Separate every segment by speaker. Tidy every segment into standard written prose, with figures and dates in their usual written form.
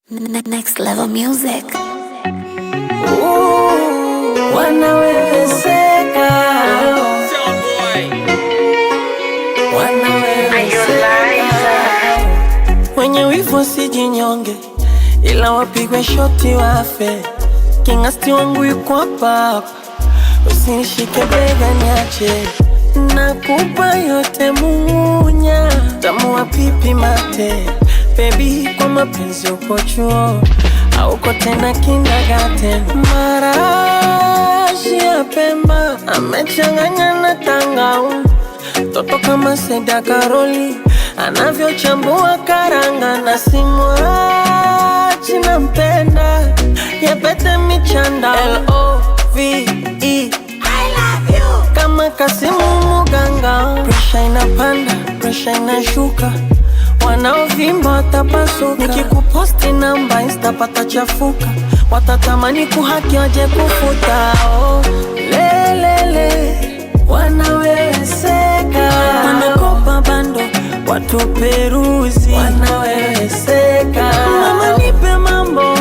Speaker 1: Next level music.
Speaker 2: Wanawezeka, wanawezeka. Wenye wivu sijinyonge, ila wapigwe shoti wafe. Kingasti wangu yuko hapa, usinishike bega niache. Nakupa yote munya, tamu wa pipi mate. Baby, kwa mapenzi uko chuo, hauko tena kindergarten. Marashi ya Pemba amechanganya na tangauzi, toto kama Seda Karoli anavyochambua karanga. Na simwachi nampenda, yapete michanda L-O-V-E, I love you, kama Kasimu Muganga. Presha inapanda, presha inashuka, wanaovimba watapasuka. Nikikuposti namba Insta patachafuka, watatamani kuhaki waje kufuta. Oh, lelele, wanawezeka. Wanakopa bando watu peruzi, wanawezeka. Mama nipe mambo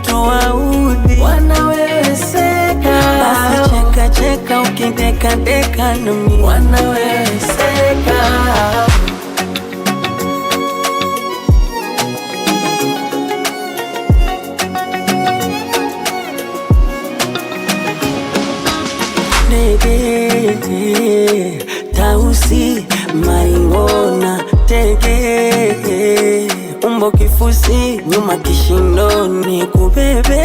Speaker 2: tuwaudhi, wanawezeka. Basi cheka cheka ukideka deka nami, wanawezeka. Nege, Tausi, Maingona, Tege, umbo kifusi, nyuma kishindoni kubebe.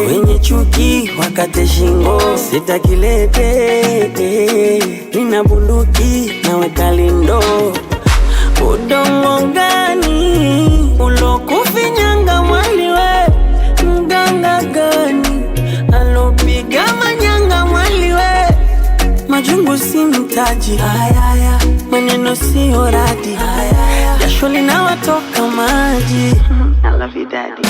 Speaker 2: Wenye chuki, wakate shingo, sitakilete. Nina bunduki, naweka lindo. Udongo gani ulokufinyanga mwaliwe? Mganga gani alopiga manyanga mwaliwe? Majungu si mtaji, ayaya, maneno si oradi, jasho linawatoka maji. I love you daddy.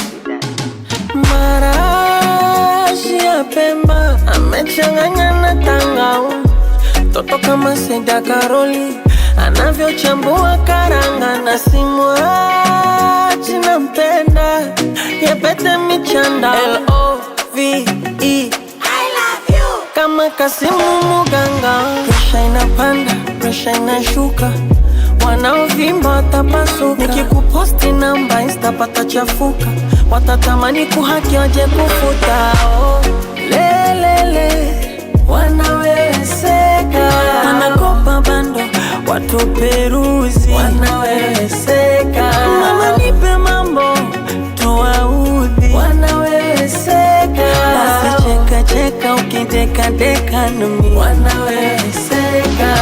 Speaker 2: Marashi ya Pemba amechanganya na tangauzi, toto kama Seda Karoli anavyochambua karanga. Na simwachi nampenda, yapete michanda L-O-V-E, kama Kasimu Muganga. Presha inapanda, presha inashuka, wanaovimba watapasuka. Nikikuposti namba Insta patachafuka, watatamani kuhaki waje kufuta. Oh, lelele, wanawezeka. Wanakopa bando watu peruzi, wanawezeka. Mama nipe mambo tuwaudhi, wanawezeka. Basi cheka cheka ukideka deka nami, wanawezeka.